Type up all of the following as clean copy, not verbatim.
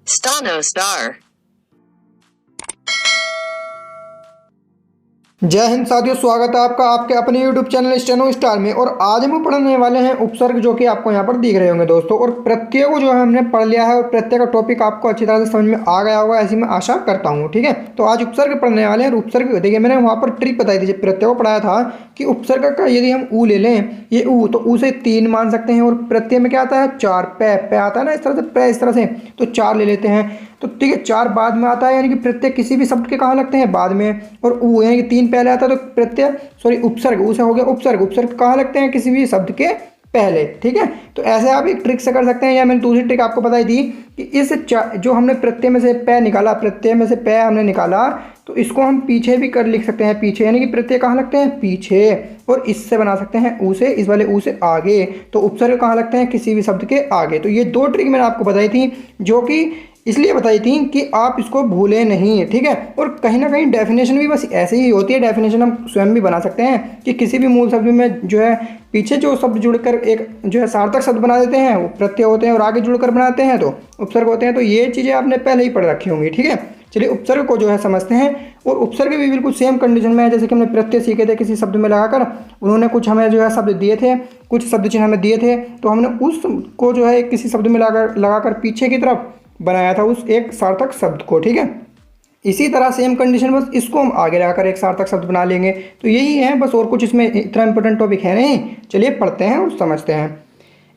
Stano star. जय हिंद साथियों, स्वागत है आपका आपके अपने YouTube चैनल स्टेनो स्टार में। और आज हम पढ़ने वाले हैं उपसर्ग, जो कि आपको यहाँ पर दिख रहे होंगे दोस्तों। और प्रत्यय को जो है हमने पढ़ लिया है और प्रत्यय का टॉपिक आपको अच्छी तरह से समझ में आ गया होगा, ऐसी मैं आशा करता हूँ। ठीक है, तो आज उपसर्ग पढ़ने वाले हैं। उपसर्ग देखिए, मैंने वहाँ पर ट्रिक बताई थी जब प्रत्यय को पढ़ाया था कि उपसर्ग का यदि हम ऊ ले लें, ये ऊ, तो ऊ से 3 मान सकते हैं। और प्रत्यय में क्या आता है? 4। पे आता है ना, इस तरह से पे, इस तरह से, तो 4 ले लेते हैं। तो ठीक है, 4 बाद में आता है, यानी कि प्रत्यय किसी भी शब्द के कहाँ लगते हैं? बाद में। और ऊ यानी कि 3 पहले आता है, तो प्रत्यय उपसर्ग, ऊ से हो गया उपसर्ग। उपसर्ग कहाँ लगते हैं? किसी भी शब्द के पहले। ठीक है, तो ऐसे आप एक ट्रिक से कर सकते हैं। या मैंने दूसरी ट्रिक आपको बताई थी कि इस जो हमने प्रत्यय में से पे निकाला, प्रत्यय में से पे हमने निकाला, तो इसको हम पीछे भी कर लिख सकते हैं। पीछे यानी कि प्रत्यय कहाँ लगते हैं? पीछे। और इससे बना सकते हैं ऊ से, इस वाले ऊ से आगे। तो उपसर्ग कहाँ लगते हैं? किसी भी शब्द के आगे। तो ये 2 ट्रिक मैंने आपको बताई थी, जो कि इसलिए बताई थी कि आप इसको भूलें नहीं। ठीक है, और कहीं ना कहीं डेफिनेशन भी बस ऐसे ही होती है। डेफिनेशन हम स्वयं भी बना सकते हैं कि किसी भी मूल शब्द में जो है पीछे जो शब्द जुड़कर एक जो है सार्थक शब्द बना देते हैं, वो प्रत्यय होते हैं, और आगे जुड़कर बनाते हैं तो उपसर्ग होते हैं। तो ये चीज़ें आपने पहले ही पढ़ रखी होंगी। ठीक है, चलिए उपसर्ग को जो है समझते हैं। और उपसर्ग भी बिल्कुल सेम कंडीशन में है जैसे कि हमने प्रत्यय सीखे थे किसी शब्द में लगाकर। उन्होंने कुछ हमें जो है शब्द दिए थे, कुछ शब्द चिन्ह हमें दिए थे, तो हमने उसको जो है किसी शब्द में लगाकर पीछे की तरफ बनाया था उस एक सार्थक शब्द को। ठीक है, इसी तरह सेम कंडीशन, बस इसको हम आगे लगाकर एक सार्थक शब्द बना लेंगे। तो यही है बस, और कुछ इसमें इतना इंपॉर्टेंट टॉपिक है नहीं। चलिए पढ़ते हैं और समझते हैं।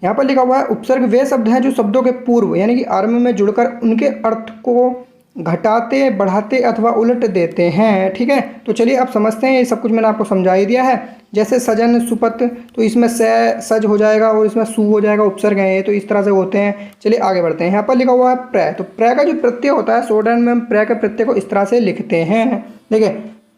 यहाँ पर लिखा हुआ है उपसर्ग वे शब्द हैं जो शब्दों के पूर्व यानी कि आरंभ में जुड़कर उनके अर्थ को घटाते, बढ़ाते अथवा उलट देते हैं। ठीक है, तो चलिए अब समझते हैं। ये सब कुछ मैंने आपको समझा ही दिया है। जैसे सजन, सुपत, तो इसमें सज हो जाएगा और इसमें सु हो जाएगा, उपसर्ग है ये, तो इस तरह से होते हैं। चलिए आगे बढ़ते हैं। यहाँ पर लिखा हुआ है प्र। तो प्र का जो प्रत्यय होता है, शॉर्ट हैंड में हम प्र के प्रत्यय को इस तरह से लिखते हैं। देखिए,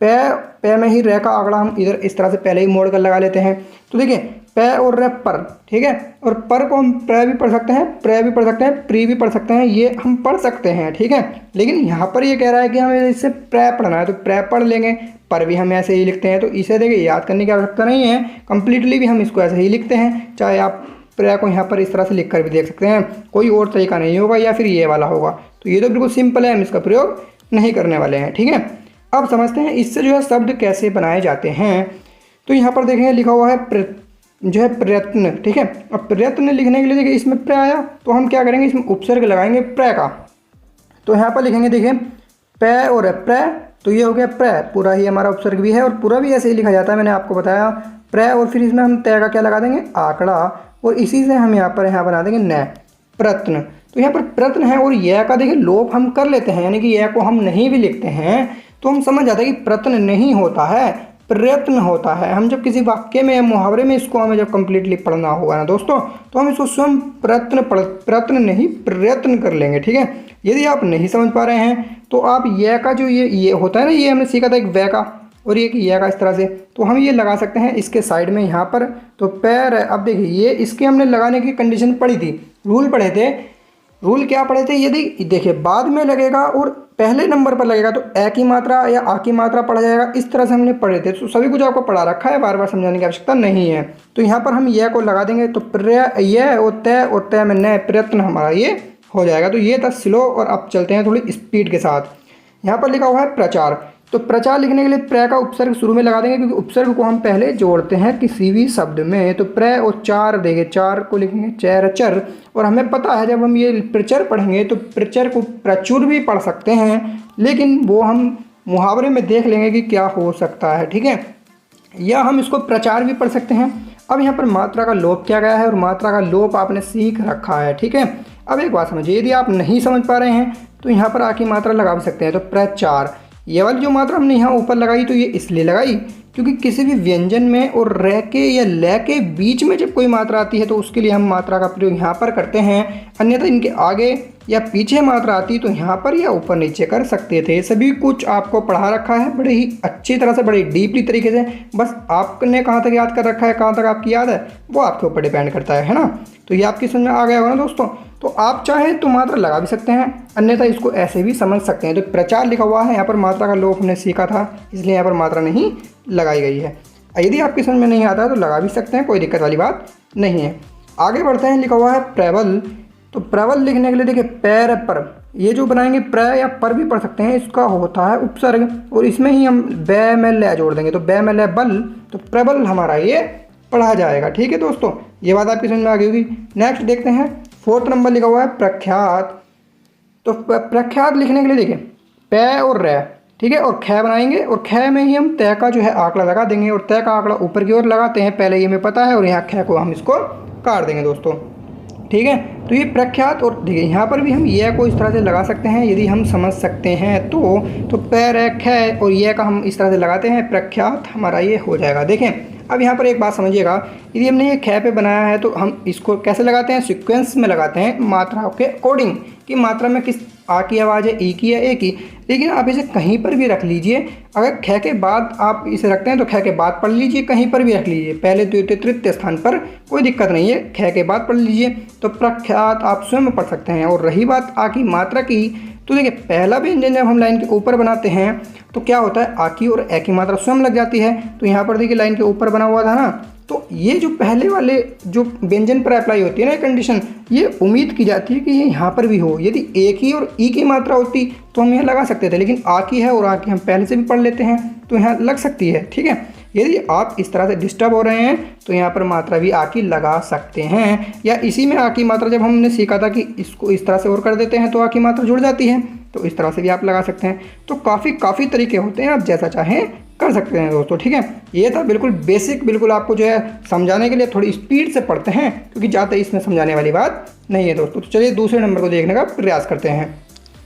पे में ही रे का आंकड़ा हम इधर इस तरह से पहले ही मोड़ कर लगा लेते हैं। तो देखिए, पे और रे पर। ठीक है, और पर को हम प्र भी पढ़ सकते हैं, प्र भी पढ़ सकते हैं, प्री भी पढ़ सकते हैं, ये हम पढ़ सकते हैं। ठीक है, लेकिन यहाँ पर ये कह रहा है कि हमें इससे प्र पढ़ना है, तो प्र पढ़ लेंगे। पर भी हम ऐसे ही लिखते हैं, तो इसे देखिए याद करने की आवश्यकता नहीं है, कंप्लीटली भी हम इसको ऐसे ही लिखते हैं। चाहे आप प्र को यहाँ पर इस तरह से लिख कर भी देख सकते हैं, कोई और तरीका नहीं होगा, या फिर ये वाला होगा। तो ये तो बिल्कुल सिंपल है, हम इसका प्रयोग नहीं करने वाले हैं। ठीक है, अब समझते हैं इससे जो है शब्द कैसे बनाए जाते हैं। तो यहाँ पर देखेंगे लिखा हुआ है जो है प्रयत्न। ठीक है, अब प्रयत्न लिखने के लिए देखिए इसमें प्र आया, तो हम क्या करेंगे? इसमें उपसर्ग लगाएंगे प्र का। तो यहाँ पर लिखेंगे, देखिए प और प्र, तो ये हो गया प्र, पूरा ही हमारा उपसर्ग भी है और पूरा भी ऐसे ही लिखा जाता है, मैंने आपको बताया। प्र, और फिर इसमें हम तय का क्या लगा देंगे? आंकड़ा, और इसी से हम यहाँ बना देंगे न, प्रत्न। तो यहाँ पर प्रत्न है, और यह का देखिए लोप हम कर लेते हैं, यानी कि यह को हम नहीं भी लिखते हैं तो हम समझ जाते हैं कि प्रत्न नहीं होता है, प्रयत्न होता है। हम जब किसी वाक्य में या मुहावरे में इसको हमें जब कंप्लीटली पढ़ना होगा ना दोस्तों, तो हम इसको स्वयं प्रयत्न नहीं प्रयत्न कर लेंगे। ठीक है, यदि आप नहीं समझ पा रहे हैं तो आप यह का जो ये होता है ना, ये हमने सीखा था एक वह का और एक यह का, इस तरह से, तो हम ये लगा सकते हैं इसके साइड में यहाँ पर। तो पैर, अब देखिए ये इसके हमने लगाने की कंडीशन पढ़ी थी, रूल पढ़े थे। रूल क्या पढ़े थे? यदि देखिए बाद में लगेगा और पहले नंबर पर लगेगा तो ए की मात्रा या आ की मात्रा पढ़ा जाएगा, इस तरह से हमने पढ़े थे। तो सभी कुछ आपको पढ़ा रखा है, बार बार समझाने की आवश्यकता नहीं है। तो यहाँ पर हम यह को लगा देंगे, तो यह और तय में न, प्रयत्न हमारा ये हो जाएगा। तो ये था स्लो। और अब चलते हैं थोड़ी स्पीड के साथ। यहाँ पर लिखा हुआ है प्रचार। तो प्रचार लिखने के लिए प्र का उपसर्ग शुरू में लगा देंगे, क्योंकि उपसर्ग को हम पहले जोड़ते हैं किसी भी शब्द में। तो प्र और चार देंगे, चार को लिखेंगे चर। और हमें पता है जब हम ये प्रचर पढ़ेंगे तो प्रचर को प्रचुर भी पढ़ सकते हैं, लेकिन वो हम मुहावरे में देख लेंगे कि क्या हो सकता है। ठीक है, या हम इसको प्रचार भी पढ़ सकते हैं। अब यहाँ पर मात्रा का लोप किया गया है और मात्रा का लोप आपने सीख रखा है। ठीक है, अब एक बात समझिए, यदि आप नहीं समझ पा रहे हैं तो यहाँ पर आकी मात्रा लगा भी सकते हैं। तो प्रचार, ये वाली जो मात्रा हमने यहाँ ऊपर लगाई, तो ये इसलिए लगाई क्योंकि किसी भी व्यंजन में और र के या ल के बीच में जब कोई मात्रा आती है तो उसके लिए हम मात्रा का प्रयोग यहाँ पर करते हैं। अन्यथा इनके आगे या पीछे मात्रा आती तो यहाँ पर या ऊपर नीचे कर सकते थे। सभी कुछ आपको पढ़ा रखा है बड़े ही अच्छी तरह से, बड़े डीपली तरीके से। बस आपने कहाँ तक याद कर रखा है, कहाँ तक आपकी याद है, वो आपके ऊपर डिपेंड करता है ना। तो ये आपकी समझ में आ गया होगा ना दोस्तों। तो आप चाहें तो मात्रा लगा भी सकते हैं, अन्यथा इसको ऐसे भी समझ सकते हैं। तो प्रचार लिखा हुआ है, यहाँ पर मात्रा का लोप हमने सीखा था, इसलिए यहाँ पर मात्रा नहीं लगाई गई है। यदि आपकी समझ में नहीं आता है तो लगा भी सकते हैं, कोई दिक्कत वाली बात नहीं है। आगे बढ़ते हैं। लिखा हुआ है प्रबल। तो प्रबल लिखने के लिए देखिए पैर पर, ये जो बनाएंगे प्र या पर भी पढ़ सकते हैं, इसका होता है उपसर्ग और इसमें ही हम बै में ल जोड़ देंगे, तो बै में ल बल, तो प्रबल हमारा ये पढ़ा जाएगा। ठीक है दोस्तों, ये बात आपकी समझ में आ गई होगी। नेक्स्ट देखते हैं 4th नंबर लिखा हुआ है प्रख्यात। तो प्रख्यात लिखने के लिए देखिए पै और रै, ठीक है, और ख बनाएंगे और ख में ही हम तय का जो है आंकड़ा लगा देंगे और तय का आंकड़ा ऊपर की ओर लगाते हैं, पहले ये हमें पता है, और यहाँ ख को हम इसको काट देंगे दोस्तों। ठीक है, तो ये प्रख्यात, और देखिए यहाँ पर भी हम यह को इस तरह से लगा सकते हैं यदि हम समझ सकते हैं तो पैर ख और यह का हम इस तरह से लगाते हैं, प्रख्यात हमारा ये हो जाएगा। देखें अब यहाँ पर एक बात समझिएगा, यदि हमने ये ख पे बनाया है तो हम इसको कैसे लगाते हैं, सीक्वेंस में लगाते हैं मात्राओं के अकॉर्डिंग, कि मात्रा में किस आ की आवाज़ है, ई की या ए की। लेकिन आप इसे कहीं पर भी रख लीजिए, अगर ख के बाद आप इसे रखते हैं तो ख के बाद पढ़ लीजिए, कहीं पर भी रख लीजिए, पहले द्वितीय तृतीय स्थान पर कोई दिक्कत नहीं है, ख के बाद पढ़ लीजिए, तो प्रख्यात आप स्वयं पढ़ सकते हैं। और रही बात आ की मात्रा की, तो देखिए पहला व्यंजन जब हम लाइन के ऊपर बनाते हैं तो क्या होता है, आ की और ए की मात्रा स्वयं लग जाती है। तो यहाँ पर देखिए लाइन के ऊपर बना हुआ था ना, तो ये जो पहले वाले जो व्यंजन पर अप्लाई होती है ना कंडीशन, ये उम्मीद की जाती है कि ये यहाँ पर भी हो। यदि ए की और ई की मात्रा होती तो हम यहाँ लगा सकते थे, लेकिन आ की है और आ की हम पहले से भी पढ़ लेते हैं तो यहाँ लग सकती है। ठीक है, यदि आप इस तरह से डिस्टर्ब हो रहे हैं तो यहाँ पर मात्रा भी आ की लगा सकते हैं, या इसी में आ की मात्रा जब हमने सीखा था कि इसको इस तरह से और कर देते हैं तो आ की मात्रा जुड़ जाती है, तो इस तरह से भी आप लगा सकते हैं। तो काफ़ी तरीके होते हैं, आप जैसा चाहें कर सकते हैं दोस्तों। ठीक है, ये था बिल्कुल बेसिक, बिल्कुल आपको जो है समझाने के लिए थोड़ी स्पीड से पढ़ते हैं क्योंकि ज़्यादा इसमें समझाने वाली बात नहीं है दोस्तों। तो चलिए दूसरे नंबर को देखने का प्रयास करते हैं।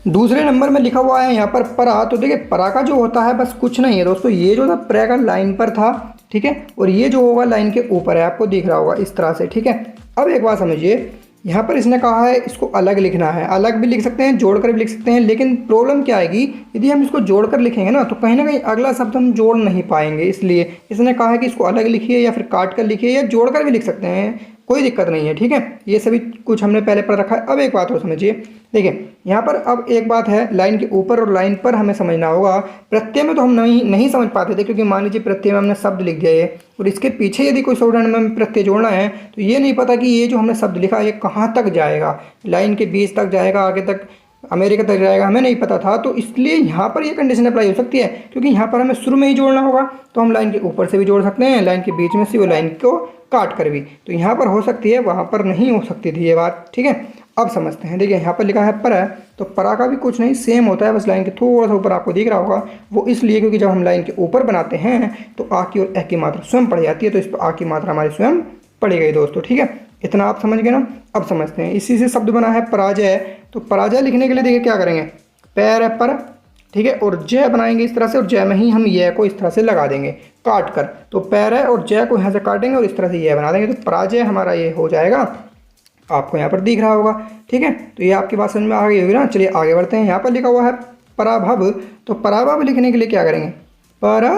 दूसरे नंबर में लिखा हुआ है यहाँ पर परा। तो देखिए परा का जो होता है बस कुछ नहीं है दोस्तों, ये जो था प्रे का लाइन पर था, ठीक है, और ये जो होगा लाइन के ऊपर है, आपको दिख रहा होगा इस तरह से। ठीक है, अब एक बात समझिए, यहाँ पर इसने कहा है इसको अलग लिखना है, अलग भी लिख सकते हैं, जोड़कर भी लिख सकते हैं, लेकिन प्रॉब्लम क्या आएगी, यदि हम इसको जोड़कर लिखेंगे ना तो कहीं ना कहीं अगला शब्द हम जोड़ नहीं पाएंगे, इसलिए इसने कहा है कि इसको अलग लिखिए या फिर काट कर लिखिए या जोड़कर भी लिख सकते हैं, कोई दिक्कत नहीं है। ठीक है, ये सभी कुछ हमने पहले पढ़ रखा है। अब एक बात और समझिए, देखिए यहाँ पर अब एक बात है, लाइन के ऊपर और लाइन पर हमें समझना होगा। प्रत्यय में तो हम नहीं समझ पाते थे, क्योंकि मान लीजिए प्रत्यय में हमने शब्द लिख दिया ये, और इसके पीछे यदि कोई शब्द में प्रत्यय जोड़ना है तो ये नहीं पता कि ये जो हमने शब्द लिखा ये कहाँ तक जाएगा, लाइन के बीच तक जाएगा, आगे तक अमेरिका तक जाएगा, हमें नहीं पता था। तो इसलिए यहाँ पर ये कंडीशन अप्लाई हो सकती है, क्योंकि यहाँ पर हमें शुरू में ही जोड़ना होगा, तो हम लाइन के ऊपर से भी जोड़ सकते हैं, लाइन के बीच में से वो लाइन को काट कर भी, तो यहाँ पर हो सकती है, वहाँ पर नहीं हो सकती थी ये बात। ठीक है, अब समझते हैं। देखिए यहाँ पर लिखा है पर, तो परा का भी कुछ नहीं, सेम होता है, बस लाइन के थोड़ा सा ऊपर आपको दिख रहा होगा, वो इसलिए क्योंकि जब हम लाइन के ऊपर बनाते हैं तो आ की और ए की मात्रा स्वयं पड़ जाती है, तो इस पर आ की मात्रा हमारी स्वयं पड़ी गई दोस्तों। ठीक है, इतना आप समझ गए ना। अब समझते हैं, इसी से शब्द बना है पराजय। तो पराजय लिखने के लिए देखिए क्या करेंगे, पैर है पर, ठीक है, और जय बनाएंगे इस तरह से, और जय में ही हम यह को इस तरह से लगा देंगे काट कर, तो पैर है और जय को यहाँ से काटेंगे और इस तरह से यह बना देंगे, तो पराजय हमारा ये हो जाएगा, आपको यहाँ पर दिख रहा होगा। ठीक है, तो ये आपकी बात समझ में आ गई होगी ना। चलिए आगे बढ़ते हैं। यहाँ पर लिखा हुआ है पराभव। तो पराभव लिखने के लिए क्या करेंगे, परा,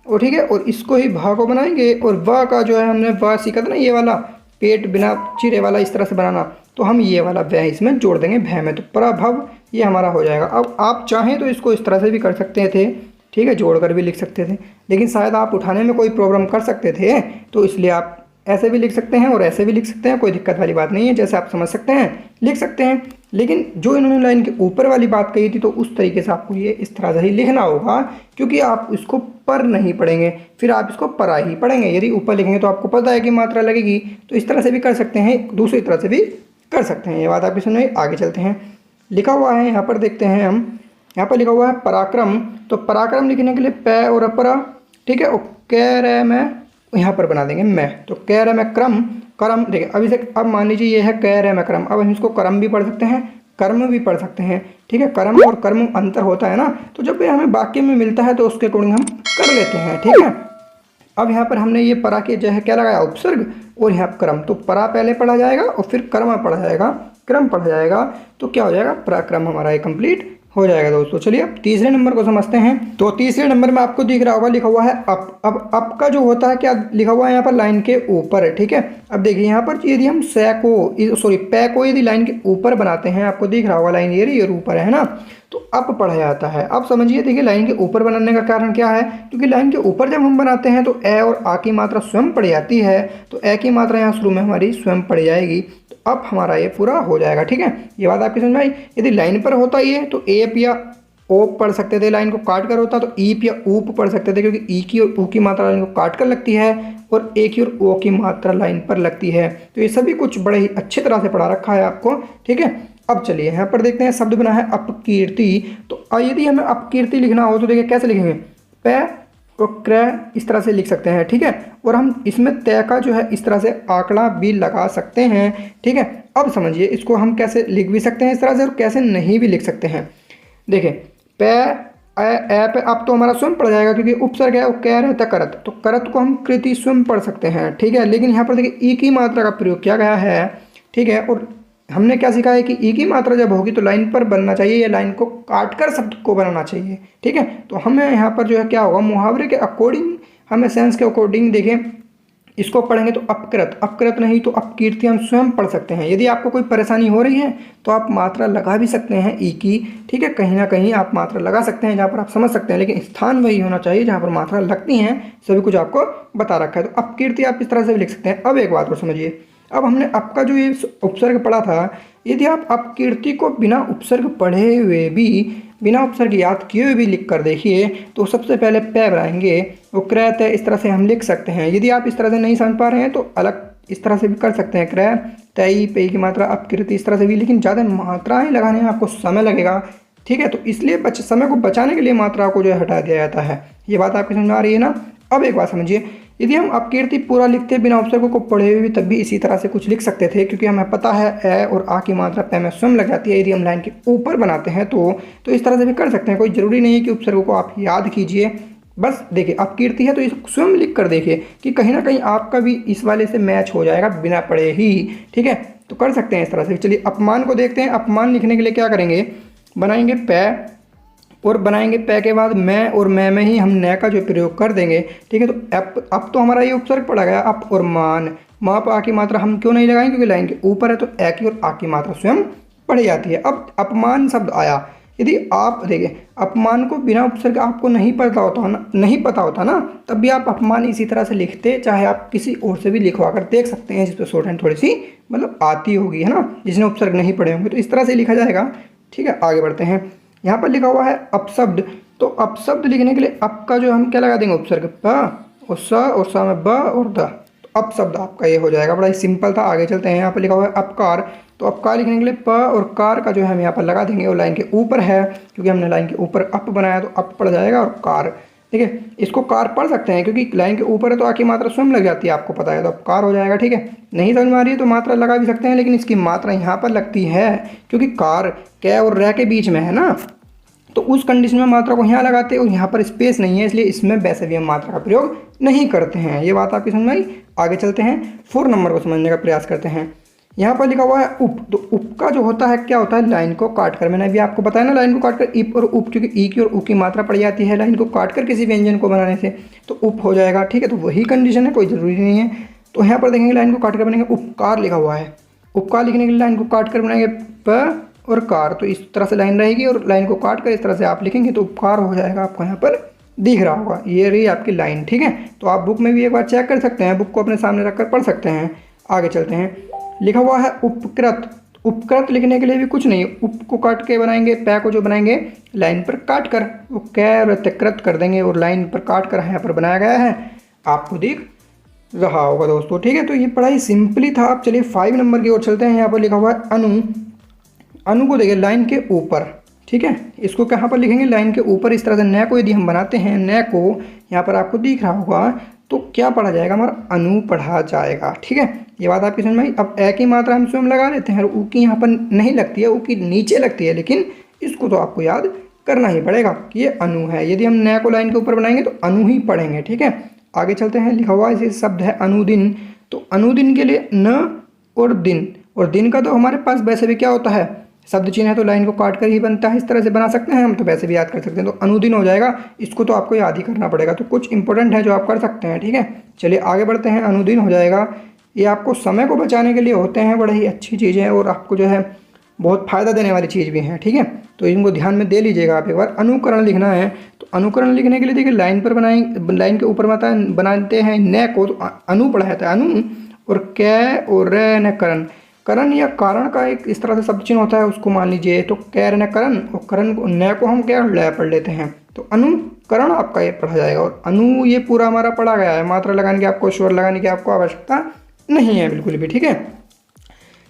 और ठीक है, और इसको ही भा को बनाएंगे, और व का जो है हमने व सीखा था ना, ये वाला पेट बिना चिरे वाला इस तरह से बनाना, तो हम ये वाला वह इसमें जोड़ देंगे भय में, तो पराभव ये हमारा हो जाएगा। अब आप चाहें तो इसको इस तरह से भी कर सकते थे, ठीक है, जोड़कर भी लिख सकते थे, लेकिन शायद आप उठाने में कोई प्रॉब्लम कर सकते थे, तो इसलिए आप ऐसे भी लिख सकते हैं और ऐसे भी लिख सकते हैं, कोई दिक्कत वाली बात नहीं है, जैसे आप समझ सकते हैं लिख सकते हैं। लेकिन जो इन्होंने लाइन के ऊपर वाली बात कही थी तो उस तरीके से आपको ये इस तरह से ही लिखना होगा, क्योंकि आप इसको पर नहीं पढ़ेंगे, फिर आप इसको परा ही पढ़ेंगे। यदि ऊपर लिखेंगे तो आपको पता है कि मात्रा लगेगी, तो इस तरह से भी कर सकते हैं, दूसरी तरह से भी कर सकते हैं। ये बात आपकी समझ में। आगे चलते हैं, लिखा हुआ है यहाँ पर देखते हैं हम, यहाँ पर लिखा हुआ है पराक्रम। तो पराक्रम लिखने के लिए पै और अपरा, ठीक है, और कह रहे में यहाँ पर बना देंगे मैं, तो कह रहे में क्रम, कर्म। देखिए अब इसे, अब मान लीजिए ये है कह रहे में क्रम, अब हम इसको कर्म भी पढ़ सकते हैं, कर्म भी पढ़ सकते हैं। ठीक है, कर्म और कर्म अंतर होता है ना, तो जब ये हमें वाक्य में मिलता है तो उसके अकॉर्डिंग हम कर लेते हैं। ठीक है, अब यहाँ पर हमने ये परा के जो है क्या लगाया, उपसर्ग, और यहाँ क्रम, तो परा पहले पढ़ा जाएगा और फिर कर्म पढ़ा जाएगा, क्रम पढ़ा जाएगा, तो क्या हो जाएगा, पराक्रम हमारा ये कंप्लीट हो जाएगा दोस्तों। चलिए अब तीसरे नंबर को समझते हैं। तो तीसरे नंबर में आपको दिख रहा होगा लिखा हुआ है अप। अब अप का जो होता है क्या लिखा हुआ है यहाँ पर लाइन के ऊपर, ठीक है। अब देखिए यहाँ पर यदि हम से को, सॉरी पै को यदि लाइन के ऊपर बनाते हैं, आपको दिख रहा होगा लाइन ये ऊपर है ना, तो अप पढ़ा जाता है। अब समझिए, देखिए लाइन के ऊपर बनाने का कारण क्या है, क्योंकि लाइन के ऊपर जब हम बनाते हैं तो ए और आ की मात्रा स्वयं पड़ जाती है, तो ए की मात्रा यहाँ शुरू में हमारी स्वयं पड़ जाएगी, तो अब हमारा ये पूरा हो जाएगा। ठीक है, ये बात आपकी समझ में आई। यदि लाइन पर होता ये तो एप या ओप पढ़ सकते थे, लाइन को काट कर होता तो ईप या ऊप पढ़ सकते थे, क्योंकि ई की और ऊ की मात्रा लाइन को काट कर लगती है और ए की और ओ की मात्रा लाइन पर लगती है। तो ये सभी कुछ बड़े ही अच्छी तरह से पढ़ा रखा है आपको। ठीक है, अब चलिए यहाँ पर देखते हैं शब्द बना है अपकीर्ति। तो यदि हमें अपकीर्ति लिखना हो तो देखिए कैसे लिखेंगे, प और क्रय इस तरह से लिख सकते हैं। ठीक है, और हम इसमें तय का जो है इस तरह से आंकड़ा भी लगा सकते हैं। ठीक है, अब समझिए इसको हम कैसे लिख भी सकते हैं इस तरह से और कैसे नहीं भी लिख सकते हैं। देखिए पे ए पे अब तो हमारा स्वयं पड़ जाएगा, क्योंकि उपसर्ग है वो कह रहता है करत, तो करत को हम कृति स्वयं पढ़ सकते हैं। ठीक है, लेकिन यहाँ पर देखिए ई की मात्रा का प्रयोग किया गया है। ठीक है, और हमने क्या सीखा है कि ई की मात्रा जब होगी तो लाइन पर बनना चाहिए या लाइन को काटकर शब्द को बनाना चाहिए। ठीक है, तो हमें यहाँ पर जो है क्या होगा, मुहावरे के अकॉर्डिंग, हमें सेंस के अकॉर्डिंग देखें इसको पढ़ेंगे तो अपकृत, अपकृत नहीं तो अपकीर्ति हम स्वयं पढ़ सकते हैं। यदि आपको कोई परेशानी हो रही है तो आप मात्रा लगा भी सकते हैं ई की। ठीक है, कहीं ना कहीं आप मात्रा लगा सकते हैं जहाँ पर आप समझ सकते हैं, लेकिन स्थान वही होना चाहिए जहाँ पर मात्रा लगती हैं। सभी कुछ आपको बता रखा है, तो अपकीर्ति आप इस तरह से भी लिख सकते हैं। अब एक बात और समझिए, अब हमने आपका जो ये उपसर्ग पढ़ा था, यदि आप अपकीर्ति को बिना उपसर्ग पढ़े हुए भी, बिना उपसर्ग याद किए हुए भी लिख कर देखिए, तो सबसे पहले पै बनाएंगे, वो क्रय तय इस तरह से हम लिख सकते हैं। यदि आप इस तरह से नहीं समझ पा रहे हैं तो अलग इस तरह से भी कर सकते हैं, क्रय तय पे की मात्रा अपकीर्ति इस तरह से भी, लेकिन ज़्यादा मात्राएं लगाने में आपको समय लगेगा। ठीक है, तो इसलिए समय को बचाने के लिए मात्रा को जो है हटा दिया जाता है। ये बात आपकी समझ में आ रही है ना। अब एक बात समझिए, यदि हम अपकीर्ति पूरा लिखते बिना उपसर्ग को पढ़े हुए भी तब भी इसी तरह से कुछ लिख सकते थे, क्योंकि हमें पता है ए और आ की मात्रा पै में स्वयं लग जाती है। यदि हम लाइन के ऊपर बनाते हैं तो इस तरह से भी कर सकते हैं। कोई ज़रूरी नहीं है कि उपसर्ग को आप याद कीजिए। बस देखिए अपकीर्ति है तो इसे स्वयं लिख कर देखिए कि कहीं ना कहीं आपका भी इस वाले से मैच हो जाएगा बिना पढ़े ही। ठीक है, तो कर सकते हैं इस तरह से। चलिए अपमान को देखते हैं। अपमान लिखने के लिए क्या करेंगे, बनाएंगे पै और बनाएंगे पै के बाद मैं, और मैं में ही हम न का जो प्रयोग कर देंगे। ठीक है, तो अब तो हमारा ये उपसर्ग पड़ा गया अप और मान। माँ पर आ की मात्रा हम क्यों नहीं लगाएंगे, क्योंकि लाइन के ऊपर है तो ए की और आ की मात्रा स्वयं पढ़ी जाती है। अब अपमान शब्द आया, यदि आप देखिए अपमान को बिना उपसर्ग आपको नहीं पता होता ना, तब भी आप अपमान इसी तरह से लिखते, चाहे आप किसी और से भी लिखवा कर देख सकते हैं जिस पर शॉर्ट हैंड थोड़ी सी मतलब आती होगी, है ना, जिसने उपसर्ग नहीं पढ़े होंगे, तो इस तरह से लिखा जाएगा। ठीक है, आगे बढ़ते हैं। यहाँ पर लिखा हुआ है अपशब्द, तो अपशब्द लिखने के लिए अप का जो हम क्या लगा देंगे उपसर्ग प और स, और स में ब और द, तो अपशब्द आपका ये हो जाएगा। बड़ा ही सिंपल था। आगे चलते हैं। यहाँ पर लिखा हुआ है अपकार, तो अपकार लिखने के लिए प और कार का जो है हम यहाँ पर लगा देंगे, और लाइन के ऊपर है क्योंकि हमने लाइन के ऊपर अप बनाया तो अप पड़ जाएगा और कार। ठीक है, इसको कार पढ़ सकते हैं क्योंकि लाइन के ऊपर है तो आ की मात्रा स्वयं लग जाती है, आपको पता है, तो अब कार हो जाएगा। ठीक है, नहीं समझ में आ रही है तो मात्रा लगा भी सकते हैं, लेकिन इसकी मात्रा यहाँ पर लगती है क्योंकि कार कै और रै के बीच में है ना, तो उस कंडीशन में मात्रा को यहाँ लगाते हैं और यहाँ पर स्पेस नहीं है, इसलिए इसमें वैसे भी हम मात्रा का प्रयोग नहीं करते हैं। ये बात आपकी समझ में आई। आगे चलते हैं, 4 नंबर को समझने का प्रयास करते हैं। यहाँ पर लिखा हुआ है उप, तो उप का जो होता है क्या होता है, लाइन को काट कर। मैंने अभी आपको बताया ना, लाइन को काट कर इप और उप, क्योंकि ई की और ऊ की मात्रा पड़ जाती है लाइन को काट कर किसी व्यंजन को बनाने से, तो उप हो जाएगा। ठीक है, तो वही कंडीशन है, कोई ज़रूरी नहीं है। तो यहाँ पर देखेंगे लाइन को काट कर बनेंगे उपकार लिखा हुआ है। उपकार लिखने के लिए लाइन को काट कर बनाएंगे प और कार, तो इस तरह से लाइन रहेगी और लाइन को काट कर इस तरह से आप लिखेंगे तो उपकार हो जाएगा। आपको यहाँ पर दिख रहा होगा, ये रही आपकी लाइन। ठीक है, तो आप बुक में भी एक बार चेक कर सकते हैं, बुक को अपने सामने रखकर पढ़ सकते हैं। आगे चलते हैं। लिखा हुआ है उपकृत, उपकृत लिखने के लिए भी कुछ नहीं, उप को काट के बनाएंगे, पै को जो बनाएंगे लाइन पर काट कर वो कृत कर देंगे और लाइन पर काट कर यहाँ पर बनाया गया है, आपको दिख रहा होगा दोस्तों। ठीक है, तो ये बड़ा ही सिंपली था। आप चलिए 5 नंबर की ओर चलते हैं। यहाँ पर लिखा हुआ है अनु, अनु को देखिए लाइन के ऊपर। ठीक है, इसको कहाँ पर लिखेंगे, लाइन के ऊपर इस तरह से न को यदि हम बनाते हैं, न को यहाँ पर आपको दिख रहा होगा, तो क्या पढ़ा जाएगा, हमारा अनु पढ़ा जाएगा। ठीक है, ये बात आपकी समझ में आई। अब ए की मात्रा हम स्वयं लगा लेते हैं और ऊ की यहाँ पर नहीं लगती है, ऊ की नीचे लगती है, लेकिन इसको तो आपको याद करना ही पड़ेगा कि ये अनु है। यदि हम न को लाइन के ऊपर बनाएंगे तो अनु ही पढ़ेंगे। ठीक है, आगे चलते हैं। लिखा हुआ इसे शब्द है अनुदिन, तो अनुदिन के लिए न और दिन, और दिन का तो हमारे पास वैसे भी क्या होता है, शब्द चिन्ह है तो लाइन को काट कर ही बनता है, इस तरह से बना सकते हैं हम, तो वैसे भी याद कर सकते हैं, तो अनुदिन हो जाएगा। इसको तो आपको याद ही करना पड़ेगा, तो कुछ इंपॉर्टेंट है जो आप कर सकते हैं। ठीक है, चलिए आगे बढ़ते हैं। अनुदिन हो जाएगा, ये आपको समय को बचाने के लिए होते हैं, बड़ी ही अच्छी चीज़ है और आपको जो है बहुत फ़ायदा देने वाली चीज़ भी है। ठीक है, तो इनको ध्यान में दे लीजिएगा आप एक बार। अनुकरण लिखना है, तो अनुकरण लिखने के लिए देखिए लाइन पर बनाएंगे, लाइन के ऊपर बनाते हैं न को, तो अनु पढ़ा जाता है अनु, और कै और रे न करण, करण या कारण का एक इस तरह से शब्द चिन्ह होता है, उसको मान लीजिए। तो कैर न करण, और करण को न को हम क्या लय पढ़ लेते हैं, तो अनुकरण आपका ये पढ़ा जाएगा। और अनु ये पूरा हमारा पढ़ा गया है, मात्रा लगाने की आपको, स्वर लगाने की आपको आवश्यकता नहीं है बिल्कुल भी, ठीक है।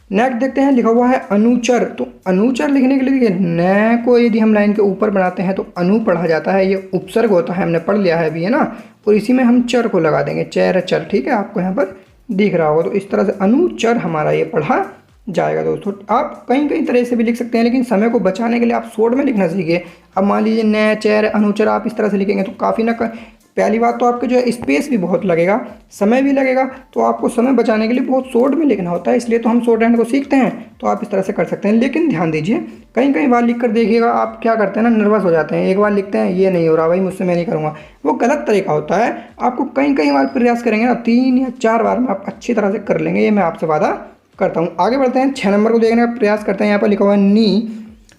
नेक्स्ट देखते हैं, लिखा हुआ है अनुचर। तो अनुचर लिखने के लिए देखिए, न को यदि हम लाइन के ऊपर बनाते हैं तो अनु पढ़ा जाता है, ये उपसर्ग होता है, हमने पढ़ लिया है अभी, है ना। और इसी में हम चर को लगा देंगे, चैर चर, ठीक है, आपको यहाँ पर दिख रहा होगा। तो इस तरह से अनुचर हमारा ये पढ़ा जाएगा दोस्तों। आप कहीं कहीं तरह से भी लिख सकते हैं, लेकिन समय को बचाने के लिए आप शॉर्ट में लिखना सीखिए। अब मान लीजिए न चैर अनुचर आप इस तरह से लिखेंगे तो काफ़ी ना, पहली बात तो आपके जो है स्पेस भी बहुत लगेगा, समय भी लगेगा। तो आपको समय बचाने के लिए बहुत शॉर्ट में लिखना होता है, इसलिए तो हम शॉर्ट हैंड को सीखते हैं। तो आप इस तरह से कर सकते हैं, लेकिन ध्यान दीजिए, कहीं कहीं बार लिख कर देखिएगा, आप क्या करते हैं ना, नर्वस हो जाते हैं। एक बार लिखते हैं, ये नहीं हो रहा भाई मुझसे, मैं नहीं करूँगा, वो गलत तरीका होता है। आपको कहीं कहीं बार प्रयास करेंगे ना, 3 या 4 बार में आप अच्छी तरह से कर लेंगे, ये मैं आपसे वादा करता हूँ। आगे बढ़ते हैं, 6 नंबर को देखने का प्रयास करते हैं। यहाँ पर लिखा हुआ है नी।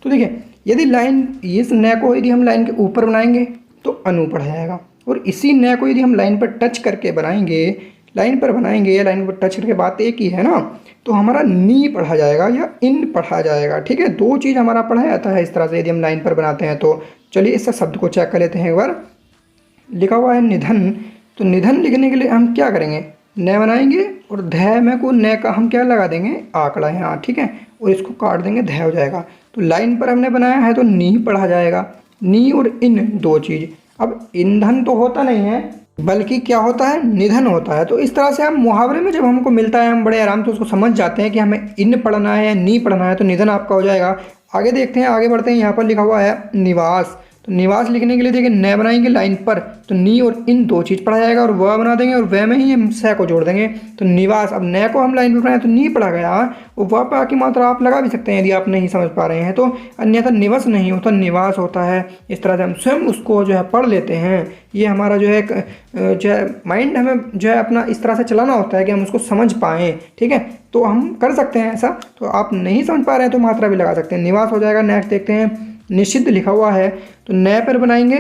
तो देखिए, यदि लाइन इस न को यदि हम लाइन के ऊपर बनाएंगे तो अनु पढ़ा जाएगा, और इसी न को यदि हम लाइन पर टच करके बनाएंगे, लाइन पर बनाएंगे या लाइन पर टच करके, बात एक ही है ना, तो हमारा नी पढ़ा जाएगा या इन पढ़ा जाएगा, ठीक है। 2 चीज़ हमारा पढ़ा जाता है इस तरह से, यदि हम लाइन पर बनाते हैं तो। चलिए इस शब्द को चेक कर लेते हैं एक बार। लिखा हुआ है निधन। तो निधन लिखने के लिए हम क्या करेंगे, न बनाएंगे और ध में को न का हम क्या लगा देंगे, आंकड़ा यहाँ, ठीक है, और इसको काट देंगे, ध हो जाएगा। तो लाइन पर हमने बनाया है तो नी पढ़ा जाएगा, नी और इन 2 चीज़। अब ईंधन तो होता नहीं है, बल्कि क्या होता है, निधन होता है। तो इस तरह से हम मुहावरे में जब हमको मिलता है, हम बड़े आराम से उसको समझ जाते हैं कि हमें इन पढ़ना है या नी पढ़ना है, तो निधन आपका हो जाएगा। आगे देखते हैं, आगे बढ़ते हैं। यहाँ पर लिखा हुआ है निवास। तो निवास लिखने के लिए देखिए, न बनाएंगे लाइन पर तो नी और इन 2 चीज़ पढ़ा जाएगा, और वह बना देंगे और वह में ही हम स को जोड़ देंगे, तो निवास। अब न को हम लाइन पर बनाए तो नी पढ़ा गया, और वह पर आकी मात्रा आप लगा भी सकते हैं यदि आप नहीं समझ पा रहे हैं तो, अन्यथा निवस नहीं होता, निवास होता है। इस तरह से हम स्वयं उसको जो है पढ़ लेते हैं। ये हमारा जो है माइंड हमें जो है अपना इस तरह से चलाना होता है कि हम उसको समझ पाएँ, ठीक है। तो हम कर सकते हैं ऐसा। तो आप नहीं समझ पा रहे हैं तो मात्रा भी लगा सकते हैं, निवास हो जाएगा। नेक्स्ट देखते हैं, निषिद्ध लिखा हुआ है। तो न पर बनाएंगे,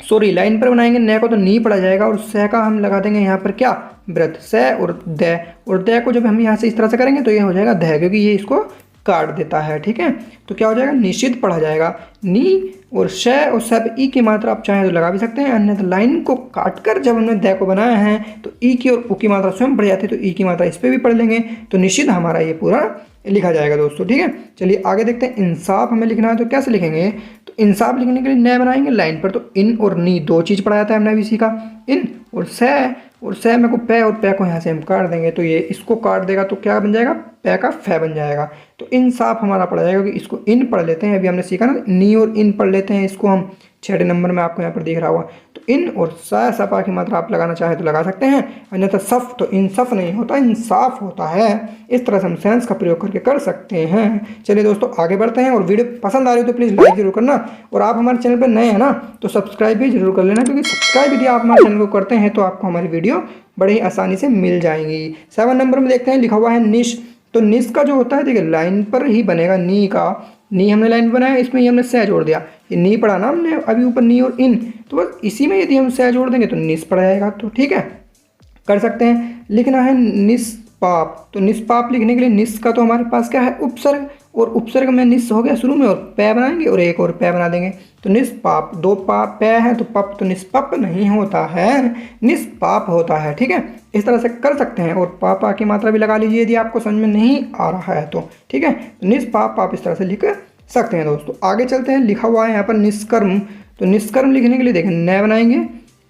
सॉरी लाइन पर बनाएंगे न को तो नी पढ़ा जाएगा, और स का हम लगा देंगे यहाँ पर क्या, व्रत, स और द को जब हम यहाँ से इस तरह से करेंगे तो ये हो जाएगा ध, क्योंकि ये इसको काट देता है, ठीक है। तो क्या हो जाएगा, निषिद्ध पढ़ा जाएगा। नी और श और सब ई की मात्रा आप चाहें तो लगा भी सकते हैं, अन्यथा लाइन को काटकर जब हमने द को बनाया है तो ई की और उ की मात्रा स्वयं पढ़ जाती है, तो ई की मात्रा इस पर भी पढ़ लेंगे, तो निषिद्ध हमारा ये पूरा लिखा जाएगा दोस्तों, ठीक है। चलिए आगे देखते हैं, इंसाफ हमें लिखना है तो कैसे लिखेंगे। तो इंसाफ लिखने के लिए न बनाएंगे लाइन पर, तो इन और नी 2 चीज़ पढ़ा जाता है, हमने अभी सीखा, इन और स में को पै और पै को यहाँ से हम काट देंगे, तो ये इसको काट देगा तो क्या बन जाएगा, पै का फै बन जाएगा। तो इंसाफ हमारा पढ़ा जाएगा, क्योंकि इसको इन पढ़ लेते हैं, अभी हमने सीखा ना, नी और इन पढ़ लेते हैं, इसको हम 6 नंबर में आपको यहाँ पर दिख रहा होगा। तो इन और सपा की मात्रा आप लगाना चाहें तो लगा सकते हैं, अन्यथा सफ तो इंसफ नहीं होता, इंसाफ होता है। इस तरह से हम सेंस का प्रयोग करके कर सकते हैं। चलिए दोस्तों आगे बढ़ते हैं, और वीडियो पसंद आ रही हो तो प्लीज़ लाइक जरूर करना, और आप हमारे चैनल पर नए हैं ना तो सब्सक्राइब भी जरूर कर लेना, क्योंकि सब्सक्राइब यदि आप हमारे चैनल को करते हैं तो आपको हमारी वीडियो बड़े ही आसानी से मिल जाएंगी। 7 नंबर में देखते हैं, लिखा हुआ है निश। तो निश का जो होता है देखिए, लाइन पर ही बनेगा, नी का, नी हमने लाइन बनाया, इसमें ही हमने स जोड़ दिया, ये नी पढ़ा ना हमने अभी ऊपर, नी और इन, तो बस इसी में यदि हम स जोड़ देंगे तो निस पड़ जाएगा, तो ठीक है, कर सकते हैं। लिखना है निष्पाप। तो निष्पाप लिखने के लिए निस का तो हमारे पास क्या है, उपसर्ग, और उपसर्ग में निस हो गया शुरू में, और पै बनाएंगे और एक और पै बना देंगे, तो निष्पाप। 2 पै है तो पप, तो निष्पप नहीं होता है, निष्पाप होता है, ठीक है। इस तरह से कर सकते हैं, और पापा की मात्रा भी लगा लीजिए यदि आपको समझ में नहीं आ रहा है तो, ठीक है। तो निष्पाप आप इस तरह से लिख सकते हैं दोस्तों। आगे चलते हैं, लिखा हुआ है यहाँ पर निष्कर्म। तो निष्कर्म लिखने के लिए देखें, न बनाएंगे,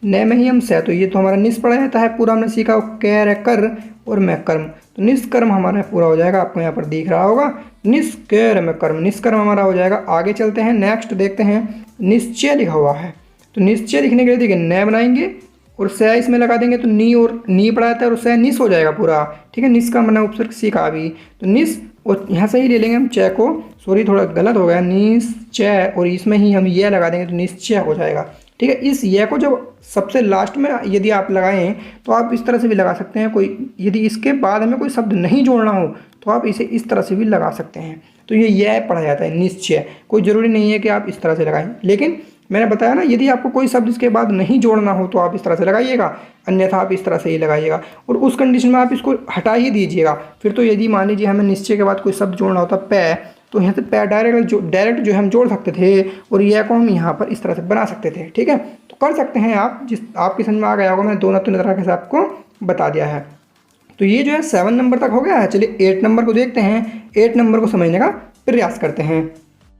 न में ही हम स, तो ये तो हमारा निस पढ़ा जाता है, पूरा हमने सीखा, कैर कर और मैं कर्म, तो निष्कर्म हमारा पूरा हो जाएगा, आपको यहाँ पर दिख रहा होगा, निष्कर में कर्म, निष्कर्म हमारा हो जाएगा। आगे चलते हैं, नेक्स्ट देखते हैं, निश्चय लिखा हुआ है। तो निश्चय लिखने के लिए देखिए, न बनाएंगे और स इसमें लगा देंगे, तो नी और नी पढ़ा जाता है, और स निस हो जाएगा पूरा, ठीक है। निस का मैंने उपसर्ग सीखा अभी, तो निस, और यहाँ से ही ले लेंगे हम च को, सॉरी थोड़ा गलत हो गया, निश्चय, और इसमें ही हम ये लगा देंगे तो निश्चय हो जाएगा, ठीक है। इस ये को जब सबसे लास्ट में यदि आप लगाएं तो आप इस तरह से भी लगा सकते हैं, कोई यदि इसके बाद हमें कोई शब्द नहीं जोड़ना हो तो आप इसे इस तरह से भी लगा सकते हैं। तो ये पढ़ा जाता है निश्चय, कोई ज़रूरी नहीं है कि आप इस तरह से लगाएं, लेकिन मैंने बताया ना, यदि आपको कोई शब्द इसके बाद नहीं जोड़ना हो तो आप इस तरह से लगाइएगा, अन्यथा आप इस तरह से ही लगाइएगा। और उस कंडीशन में आप इसको हटा ही दीजिएगा। फिर तो यदि मान लीजिए हमें निश्चय के बाद कोई शब्द जोड़ना होता पै, तो यहाँ से पै डायरेक्ट जो हम जोड़ सकते थे, और यह को हम यहाँ पर इस तरह से बना सकते थे। ठीक है, तो कर सकते हैं आप, जिस आपकी समझ में आ गया होगा। मैंने दोनों तरह से आपको बता दिया है। तो ये जो है 7 नंबर तक हो गया है। चलिए 8 नंबर को देखते हैं, 8 नंबर को समझने का प्रयास करते हैं।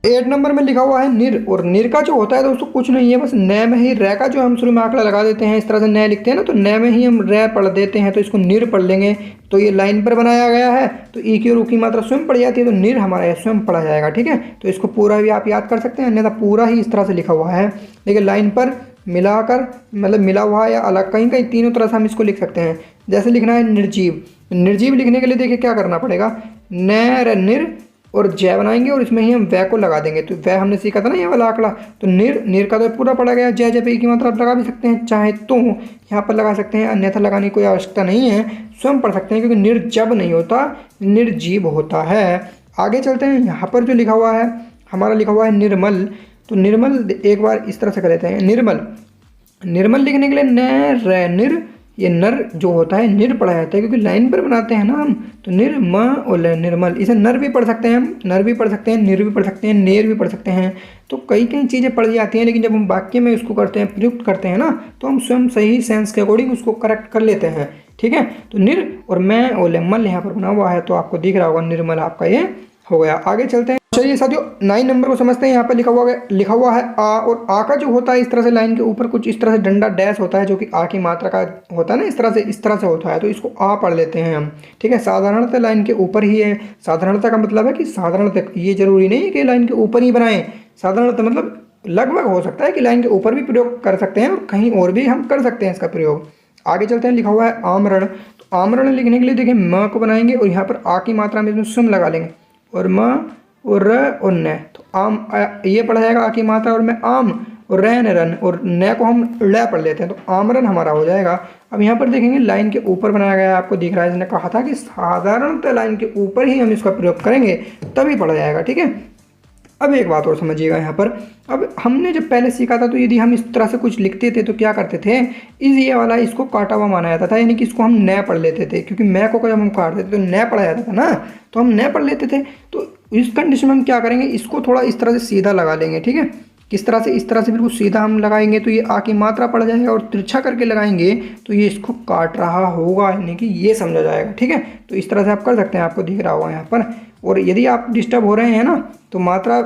8 नंबर में लिखा हुआ है निर, और निर का जो होता है दोस्तों कुछ नहीं है, बस न में ही रै का जो हम शुरू में आंकड़ा लगा देते हैं, इस तरह से न लिखते हैं ना, तो न में ही हम रै पढ़ देते हैं, तो इसको निर पढ़ लेंगे। तो ये लाइन पर बनाया गया है, तो ई की और ऊ की मात्रा स्वयं पड़ जाती है, तो निर हमारा यह स्वयं पढ़ा जाएगा। ठीक है, तो इसको पूरा भी आप याद कर सकते हैं, अन्यथा पूरा ही इस तरह से लिखा हुआ है। देखिए लाइन पर मिलाकर, मतलब मिला हुआ या अलग, कहीं कहीं तीनों तरह से हम इसको लिख सकते हैं। जैसे लिखना है निर्जीव, निर्जीव लिखने के लिए देखिए क्या करना पड़ेगा, न निर और जय बनाएंगे, और इसमें ही हम वै को लगा देंगे। तो वै हमने सीखा था ना ये वाला आंकड़ा, तो निर का तो पूरा पड़ा गया। जय जय पे की मात्रा आप लगा भी सकते हैं, चाहे तो यहाँ पर लगा सकते हैं, अन्यथा लगाने की कोई आवश्यकता नहीं है, स्वयं पढ़ सकते हैं, क्योंकि निर्जब नहीं होता, निर्जीव होता है। आगे चलते हैं, यहाँ पर जो लिखा हुआ है हमारा, लिखा हुआ है निर्मल। तो निर्मल एक बार इस तरह से कर लेते हैं, निर्मल। निर्मल लिखने के लिए न रै निर, ये नर जो होता है निर पढ़ा जाता है, क्योंकि लाइन पर बनाते हैं ना हम, तो निर म और निर्मल। इसे नर भी पढ़ सकते हैं हम, नर भी पढ़ सकते हैं, निर भी पढ़ सकते हैं, नेर भी पढ़ सकते हैं। तो कई कई चीज़ें पढ़ जाती हैं, लेकिन जब हम वाक्य में उसको करते हैं, प्रयुक्त करते हैं ना, तो हम स्वयं सही सेंस के अकॉर्डिंग उसको करेक्ट कर लेते हैं। ठीक है, तो निर और मैं और मल यहाँ पर बना हुआ है, तो आपको दिख रहा होगा निर्मल आपका ये हो गया। आगे चलते हैं। चलिए साथियों 9 नंबर को समझते हैं। यहाँ पर लिखा हुआ है आ, और आ का जो होता है इस तरह से लाइन के ऊपर कुछ इस तरह से डंडा डैश होता है, जो कि आ की मात्रा का होता है ना, इस तरह से होता है, तो इसको आ पढ़ लेते हैं हम। ठीक है, साधारणतः लाइन के ऊपर ही है। साधारणतः का मतलब है कि साधारणतः, ये जरूरी नहीं है कि लाइन के ऊपर ही बनाएं। साधारणतः मतलब लगभग हो सकता है कि लाइन के ऊपर भी प्रयोग कर सकते हैं, और कहीं और भी हम कर सकते हैं इसका प्रयोग। आगे चलते हैं, लिखा हुआ है आमरण। तो आमरण लिखने के लिए देखिए म को बनाएंगे, और यहाँ पर आ की मात्रा में इसमें सुम लगा लेंगे, और म और र और न, तो आम ये पढ़ा जाएगा आ की मात्रा, और मैं आम, और रैन रन, और न को हम ल पढ़ लेते हैं, तो आमरन हमारा हो जाएगा। अब यहाँ पर देखेंगे लाइन के ऊपर बनाया गया है, आपको दिख रहा है, इसने कहा था कि साधारणतः लाइन के ऊपर ही हम इसका प्रयोग करेंगे तभी पढ़ा जाएगा। ठीक है, अब एक बात और समझिएगा यहाँ पर, अब हमने जब पहले सीखा था, तो यदि हम इस तरह से कुछ लिखते थे तो क्या करते थे, ये वाला इसको काटा हुआ माना जाता था, यानी कि इसको हम न पढ़ लेते थे, क्योंकि मैं को जब हम काटते थे तो न पढ़ा जाता था ना, तो हम न पढ़ लेते थे। तो इस कंडीशन में हम क्या करेंगे, इसको थोड़ा इस तरह से सीधा लगा लेंगे। ठीक है, किस तरह से, इस तरह से बिल्कुल सीधा हम लगाएंगे, तो ये आ की मात्रा पड़ जाएगा, और तिरछा करके लगाएंगे तो ये इसको काट रहा होगा, यानी कि ये समझा जाएगा। ठीक है, तो इस तरह से आप कर सकते हैं, आपको दिख रहा होगा यहाँ पर। और यदि आप डिस्टर्ब हो रहे हैं ना, तो मात्रा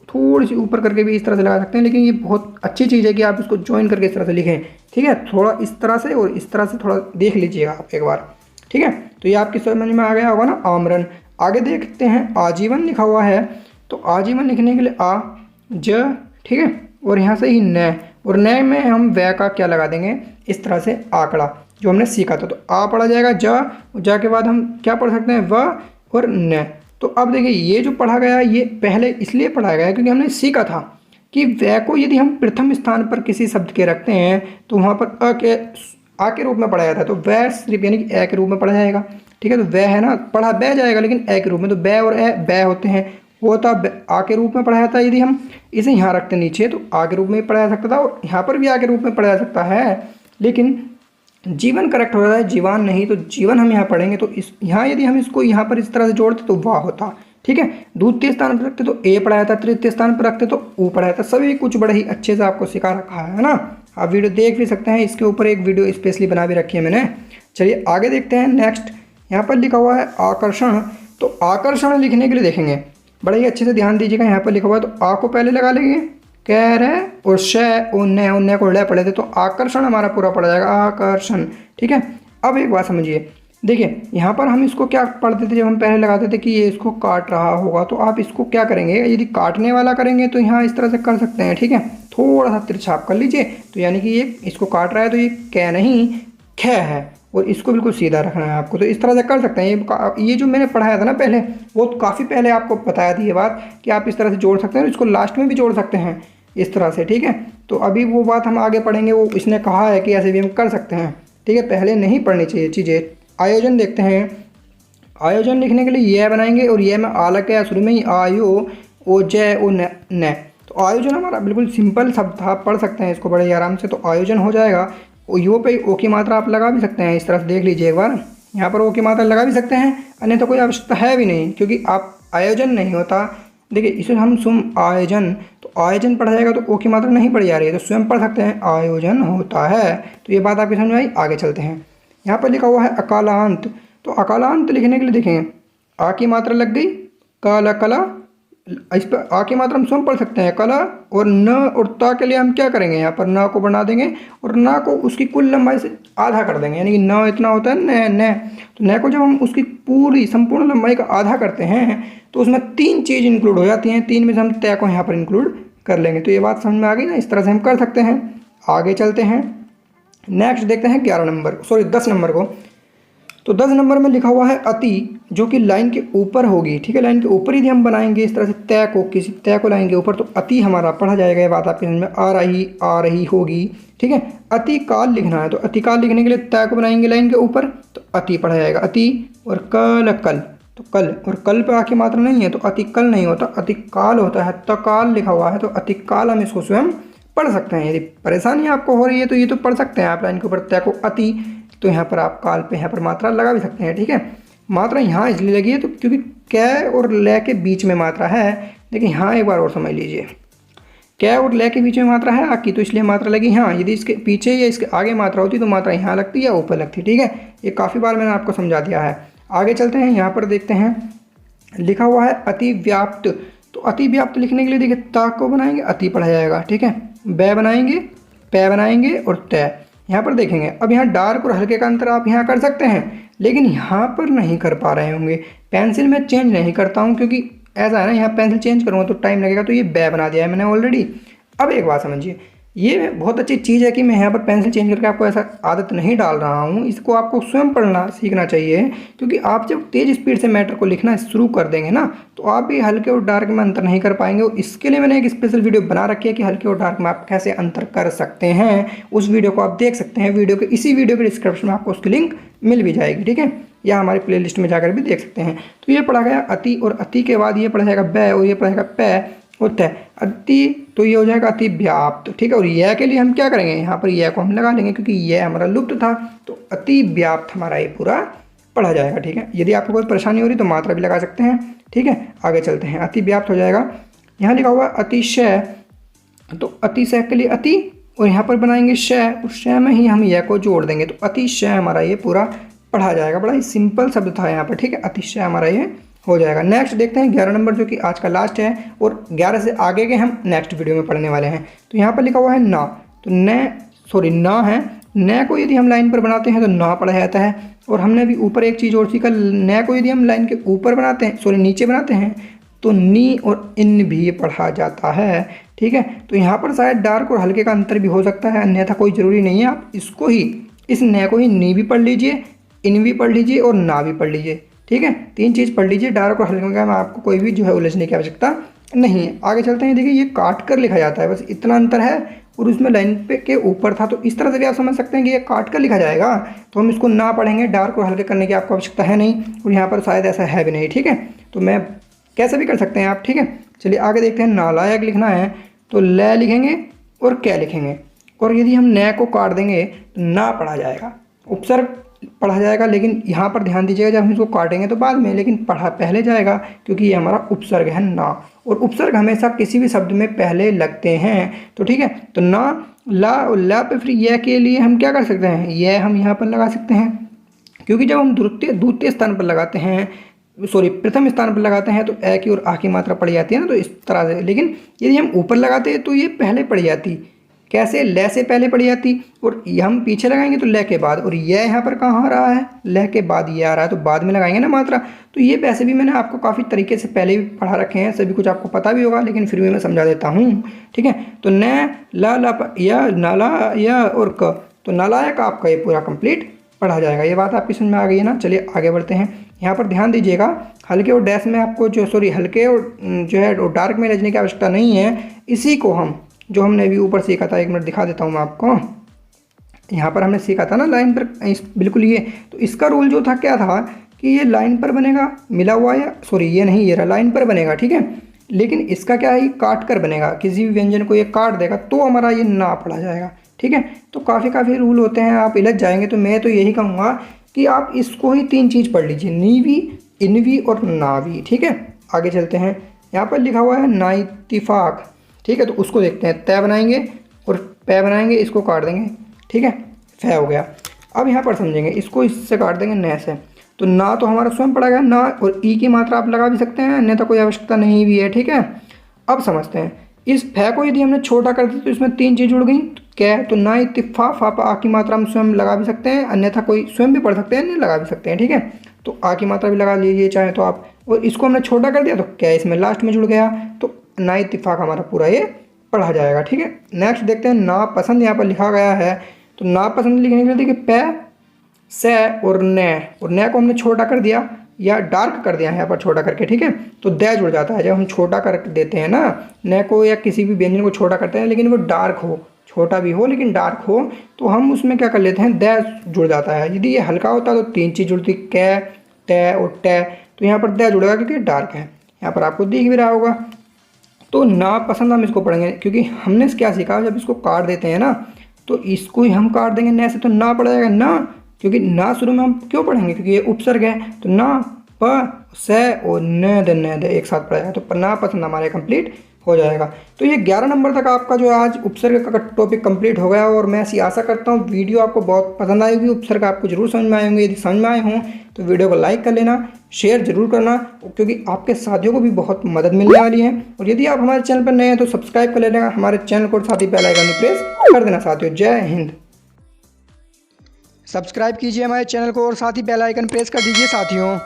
थोड़ी सी ऊपर करके भी इस तरह से लगा सकते हैं, लेकिन ये बहुत अच्छी चीज़ है कि आप इसको ज्वाइन करके इस तरह से लिखें। ठीक है, थोड़ा इस तरह से और इस तरह से थोड़ा देख लीजिएगा आप एक बार। ठीक है, तो ये आपकी समझ में आ गया होगा ना, आमरण। आगे देखते हैं, आजीवन लिखा हुआ है। तो आजीवन लिखने के लिए आ ज, ठीक है, और यहाँ से ही न, और न में हम वै का क्या लगा देंगे, इस तरह से आंकड़ा जो हमने सीखा था, तो आ पढ़ा जाएगा जा के बाद हम क्या पढ़ सकते हैं, व और न। तो अब देखिए ये जो पढ़ा गया ये पहले इसलिए पढ़ा गया क्योंकि हमने सीखा था कि वै को यदि हम प्रथम स्थान पर किसी शब्द के रखते हैं तो वहाँ पर आ के रूप में पढ़ा जाता है, तो वै सिर्फ यानी कि ए के रूप में पढ़ा जाएगा। ठीक है, तो वै है ना, पढ़ा बै जाएगा, लेकिन ए के रूप में, तो बै और ए बै होते हैं, वो होता आ के रूप में पढ़ा जाता है। यदि हम इसे यहाँ रखते नीचे तो आ के रूप में पढ़ा जा सकता था, और यहाँ पर भी आ के रूप में पढ़ा जा सकता है, लेकिन जीवन करेक्ट हो रहा है, जीवन नहीं, तो जीवन हम यहाँ पढ़ेंगे। तो इस यहाँ यदि हम इसको यहाँ पर इस तरह से जोड़ते तो वाह होता। ठीक है, द्वितीय स्थान पर रखते तो ए पढ़ाया था, तृतीय स्थान पर रखते तो ऊ पढ़ाया था। सभी कुछ बड़े ही अच्छे से आपको सिखा रखा है ना, आप वीडियो देख भी सकते हैं, इसके ऊपर एक वीडियो स्पेशली बना भी रखी है मैंने। चलिए आगे देखते हैं। नेक्स्ट यहाँ पर लिखा हुआ है आकर्षण। तो आकर्षण लिखने के लिए देखेंगे, बड़े ही अच्छे से ध्यान दीजिएगा, यहाँ पर लिखा हुआ है, तो आ को पहले लगा लेंगे, कह रहे और शय उन्ने को ड़ पढ़े थे, तो आकर्षण हमारा पूरा पड़ जाएगा, आकर्षण। ठीक है, अब एक बात समझिए, देखिए यहाँ पर हम इसको क्या पढ़ते थे, जब हम पहले लगाते थे कि ये इसको काट रहा होगा, तो आप इसको क्या करेंगे, यदि काटने वाला करेंगे तो यहाँ इस तरह से कर सकते हैं। ठीक है, थोड़ा सा तिरछा आप कर लीजिए, तो यानी कि ये इसको काट रहा है, तो ये कै नहीं ख है, और इसको बिल्कुल सीधा रखना है आपको, तो इस तरह से कर सकते हैं। ये जो मैंने पढ़ाया था ना पहले, वो काफ़ी पहले आपको बताया थी ये बात कि आप इस तरह से जोड़ सकते हैं, और इसको लास्ट में भी जोड़ सकते हैं इस तरह से। ठीक है, तो अभी वो बात हम आगे पढ़ेंगे, वो इसने कहा है कि ऐसे भी हम कर सकते हैं। ठीक है, पहले नहीं पढ़नी चाहिए चीज़ें। आयोजन देखते हैं। आयोजन लिखने के लिए यह बनाएंगे, और यह में आ लग गया शुरू में ही, आयो ओ जय ओ न। तो आयोजन हमारा बिल्कुल सिंपल शब्द था, पढ़ सकते हैं इसको बड़े ही आराम से। तो आयोजन हो जाएगा। यो पे ओ की मात्रा आप लगा भी सकते हैं, इस तरफ देख लीजिए एक बार, यहाँ पर ओ की मात्रा लगा भी सकते हैं, अन्यथा कोई आवश्यकता है भी नहीं, क्योंकि आप आयोजन नहीं होता। देखिए इसे हम सुम आयोजन, तो आयोजन पढ़ा जाएगा तो ओ की मात्रा नहीं पढ़ी जा रही है, तो स्वयं पढ़ सकते हैं आयोजन होता है। तो ये बात आपकी समझ में आई। आगे चलते हैं। यहाँ पर लिखा हुआ है अकालांत। तो अकालांत लिखने के लिए देखेंगे आ की मात्रा लग गई, काला कला, इस पर आ की मात्रा हम स्वयं पढ़ सकते हैं कला, और न और ता के लिए हम क्या करेंगे, यहाँ पर न को बना देंगे और न को उसकी कुल लंबाई से आधा कर देंगे, यानी कि न इतना होता है न, तो न को जब हम उसकी पूरी संपूर्ण लंबाई का आधा करते हैं तो उसमें 3 चीज़ इंक्लूड हो जाती हैं, 3 में से हम तय को यहाँ पर इंक्लूड कर लेंगे। तो ये बात समझ में आ गई ना, इस तरह से हम कर सकते हैं। आगे चलते हैं, नेक्स्ट देखते हैं 10 नंबर को। तो 10 नंबर में लिखा हुआ है अति, जो कि लाइन के ऊपर होगी, ठीक है, लाइन के ऊपर यदि हम बनाएंगे इस तरह से तय को, किसी तय को लाइन के ऊपर, तो अति हमारा पढ़ा जाएगा। ये बात आपके समझ में आ रही होगी, ठीक है। अति काल लिखना है, तो अति काल लिखने के लिए तय को बनाएंगे लाइन के ऊपर, तो अति पढ़ा जाएगा अति, और कल कल, तो कल, और कल पे आके मात्रा नहीं है तो अति कल नहीं होता, अति काल होता है। तकाल लिखा हुआ है तो अति काल हम इसको स्वयं पढ़ सकते हैं। यदि परेशानी आपको हो रही है तो ये तो पढ़ सकते हैं आप लाइन के ऊपर तय को अति, तो यहाँ पर आप काल पे यहाँ पर मात्रा लगा भी सकते हैं, ठीक है। मात्रा यहाँ इसलिए लगी है तो क्योंकि कै और लय के बीच में मात्रा है। लेकिन यहाँ एक बार और समझ लीजिए, कै और लय के बीच में मात्रा है आकी, तो इसलिए मात्रा लगी यहाँ। यदि इसके पीछे या इसके आगे मात्रा होती तो मात्रा यहाँ लगती या ऊपर लगती, ठीक है। ये काफ़ी बार मैंने आपको समझा दिया है। आगे चलते हैं, यहाँ पर देखते हैं लिखा हुआ है अति व्याप्त। तो अति व्याप्त लिखने के लिए देखिए ता को बनाएंगे अति पढ़ा जाएगा, ठीक है, बै बनाएंगे, पै बनाएंगे और तय। यहाँ पर देखेंगे अब यहाँ डार्क और हल्के का अंतर आप यहाँ कर सकते हैं, लेकिन यहाँ पर नहीं कर पा रहे होंगे। पेंसिल में चेंज नहीं करता हूँ क्योंकि ऐसा है ना, यहाँ पेंसिल चेंज करूँगा तो टाइम लगेगा, तो ये बै बना दिया है मैंने ऑलरेडी। अब एक बात समझिए, ये बहुत अच्छी चीज़ है कि मैं यहाँ पर पेंसिल चेंज करके आपको ऐसा आदत नहीं डाल रहा हूँ, इसको आपको स्वयं पढ़ना सीखना चाहिए। क्योंकि आप जब तेज़ स्पीड से मैटर को लिखना शुरू कर देंगे ना, तो आप भी हल्के और डार्क में अंतर नहीं कर पाएंगे। और इसके लिए मैंने एक स्पेशल वीडियो बना रखी है कि हल्के और डार्क में आप कैसे अंतर कर सकते हैं। उस वीडियो को आप देख सकते हैं, इसी वीडियो के डिस्क्रिप्शन में आपको उसकी लिंक मिल भी जाएगी, ठीक है, या हमारी प्ले लिस्ट में जाकर भी देख सकते हैं। तो ये पढ़ा गया अति, और अति के बाद ये पढ़ा जाएगा बै, और ये पढ़ा जाएगा पै होता है अति, तो ये हो जाएगा अति व्याप्त, ठीक है। और यह के लिए हम क्या करेंगे, यहाँ पर यह को हम लगा लेंगे क्योंकि यह हमारा लुप्त था, तो अति व्याप्त हमारा ये पूरा पढ़ा जाएगा, ठीक है। यदि आपको कोई परेशानी हो रही तो मात्रा भी लगा सकते हैं, ठीक है। आगे चलते हैं, अति व्याप्त हो जाएगा। यहाँ लिखा हुआ है अतिशय, तो अतिशय के लिए अति, और यहाँ पर बनाएंगे शय, उस शय में ही हम यह को जोड़ देंगे, तो अतिशय हमारा ये पूरा पढ़ा जाएगा। बड़ा ही सिंपल शब्द था यहाँ पर, ठीक है, अतिशय हमारा ये हो जाएगा। नेक्स्ट देखते हैं 11 नंबर, जो कि आज का लास्ट है, और 11 से आगे के हम नेक्स्ट वीडियो में पढ़ने वाले हैं। तो यहाँ पर लिखा हुआ है ना, तो न है, न को यदि हम लाइन पर बनाते हैं तो ना पढ़ा जाता है। और हमने अभी ऊपर एक चीज़ और सीखा, न को यदि हम लाइन के ऊपर बनाते हैं, नीचे बनाते हैं, तो नी और इन भी पढ़ा जाता है, ठीक है। तो यहाँ पर शायद डार्क और हल्के का अंतर भी हो सकता है, अन्यथा कोई ज़रूरी नहीं है। आप इसको ही, इस न को ही नी भी पढ़ लीजिए, इन भी पढ़ लीजिए और ना भी पढ़ लीजिए, ठीक है। 3 चीज़ पढ़ लीजिए, डार्क और हल्के का में आपको कोई भी जो है उलझने की आवश्यकता नहीं है। आगे चलते हैं, देखिए ये काट कर लिखा जाता है, बस इतना अंतर है, और उसमें लाइन पे के ऊपर था, तो इस तरह से भी आप समझ सकते हैं कि ये काट कर लिखा जाएगा। तो हम इसको ना पढ़ेंगे, डार्क और हल्के करने की आपको आवश्यकता है नहीं, और यहाँ पर शायद ऐसा है भी नहीं, ठीक है। तो मैं कैसे भी कर सकते हैं आप, ठीक है। चलिए आगे देखते हैं, नालायक लिखना है तो ल लिखेंगे और कै लिखेंगे, और यदि हम न को काट देंगे तो ना पढ़ा जाएगा, उपसर्ग पढ़ा जाएगा। लेकिन यहाँ पर ध्यान दीजिएगा, जब हम इसको काटेंगे तो बाद में, लेकिन पढ़ा पहले जाएगा क्योंकि ये हमारा उपसर्ग है ना, और उपसर्ग हमेशा किसी भी शब्द में पहले लगते हैं, तो ठीक है। तो ना, ला और ला पे फिर यह के लिए हम क्या कर सकते हैं, यह हम यहाँ पर लगा सकते हैं, क्योंकि जब हम द्वितीय स्थान पर लगाते हैं, प्रथम स्थान पर लगाते हैं तो ए की और आ की मात्रा पड़ जाती है ना, तो इस तरह से। लेकिन यदि हम ऊपर लगाते हैं तो ये पहले पड़ जाती, कैसे, ल से पहले पड़ जाती, और हम पीछे लगाएंगे तो ल के बाद, और यह यहाँ पर कहाँ आ रहा है, ल के बाद ये आ रहा है, तो बाद में लगाएंगे ना मात्रा। तो ये वैसे भी मैंने आपको काफ़ी तरीके से पहले भी पढ़ा रखे हैं, सभी कुछ आपको पता भी होगा, लेकिन फिर भी मैं समझा देता हूँ, ठीक है। तो न, ला, या, नाला, या और क, तो नालायक आपका ये पूरा कंप्लीट पढ़ा जाएगा। ये बात आपकी समझ में आ गई है ना। चलिए आगे बढ़ते हैं, यहाँ पर ध्यान दीजिएगा, हल्के और डैश में आपको हल्के और जो है डार्क में लिखने की आवश्यकता नहीं है। इसी को हम, जो हमने अभी ऊपर सीखा था, 1 मिनट दिखा देता हूँ मैं आपको। यहाँ पर हमने सीखा था ना लाइन पर, बिल्कुल ये, तो इसका रूल जो था क्या था कि ये लाइन पर बनेगा मिला हुआ, या ये नहीं, ये लाइन पर बनेगा, ठीक है। लेकिन इसका क्या है, ये काट कर बनेगा, किसी भी व्यंजन को ये काट देगा तो हमारा ये ना पढ़ा जाएगा। ठीक है, तो काफ़ी रूल होते हैं, आप इलझ जाएंगे। तो मैं तो यही कहूँगा कि आप इसको ही 3 चीज़ पढ़ लीजिए, नीवी, इनवी और नावी। ठीक है, आगे चलते हैं। यहाँ पर लिखा हुआ है ना इत्तिफाक। ठीक है, तो उसको देखते हैं। तय बनाएंगे और पै बनाएंगे, इसको काट देंगे। ठीक है, फै हो गया। अब यहाँ पर समझेंगे, इसको इससे काट देंगे न से। तो ना तो हमारा स्वयं पड़ा गया ना, और ई की मात्रा आप लगा भी सकते हैं, अन्यथा कोई आवश्यकता नहीं भी है। ठीक है, अब समझते हैं। इस फै को यदि हमने छोटा कर दिया तो इसमें 3 चीज़ जुड़ गई। क्या है, तो ना इत्तिफा, फा आ की मात्रा हम स्वयं लगा भी सकते हैं, अन्यथा कोई स्वयं भी पढ़ सकते हैं, नहीं लगा भी सकते हैं। ठीक है, तो आ की मात्रा भी लगा लीजिए चाहे तो आप। और इसको हमने छोटा कर दिया तो क्या, इसमें लास्ट में जुड़ गया, तो ना इत्तिफाक हमारा पूरा ये पढ़ा जाएगा। ठीक है, नेक्स्ट देखते हैं। ना पसंद यहाँ पर लिखा गया है, तो ना पसंद लिखने के लिए देखिए पै, से और न को हमने छोटा कर दिया या डार्क कर दिया है यहाँ पर छोटा करके। ठीक है, तो द जुड़ जाता है। जब हम छोटा कर देते हैं ना न को, या किसी भी व्यंजन को छोटा करते हैं लेकिन वो डार्क हो, छोटा भी हो लेकिन डार्क हो, तो हम उसमें क्या कर लेते हैं, द जुड़ जाता है। यदि ये हल्का होता तो 3 चीज़ जुड़ती, कै, तय और टे, तो यहाँ पर द जुड़ेगा क्योंकि डार्क है। यहाँ पर आपको दिख भी रहा होगा। तो ना पसंद हम इसको पढ़ेंगे, क्योंकि हमने क्या सीखा, जब इसको काट देते हैं ना तो इसको ही हम काट देंगे न से, तो ना पड़ जाएगा ना, क्योंकि ना शुरू में हम क्यों पढ़ेंगे, क्योंकि ये उपसर्ग है। तो ना, प, से और न द एक साथ पढ़ेगा, तो ना पसंद हमारे कंप्लीट हो जाएगा। तो ये 11 नंबर तक आपका जो है आज उपसर्ग का टॉपिक कंप्लीट हो गया। और मैं ऐसी आशा करता हूँ वीडियो आपको बहुत पसंद आएगी, उपसर्ग आपको जरूर समझ में आए होंगे। यदि समझ में आए हों तो वीडियो को लाइक कर लेना, शेयर जरूर करना, क्योंकि आपके साथियों को भी बहुत मदद मिलने वाली है। और यदि आप हमारे चैनल पर नए हैं तो सब्सक्राइब कर लेना हमारे चैनल को, साथ ही बेल आइकन प्रेस कर देना साथियों। जय हिंद। सब्सक्राइब कीजिए हमारे चैनल को और साथ ही बेल आइकन प्रेस कर दीजिए साथियों।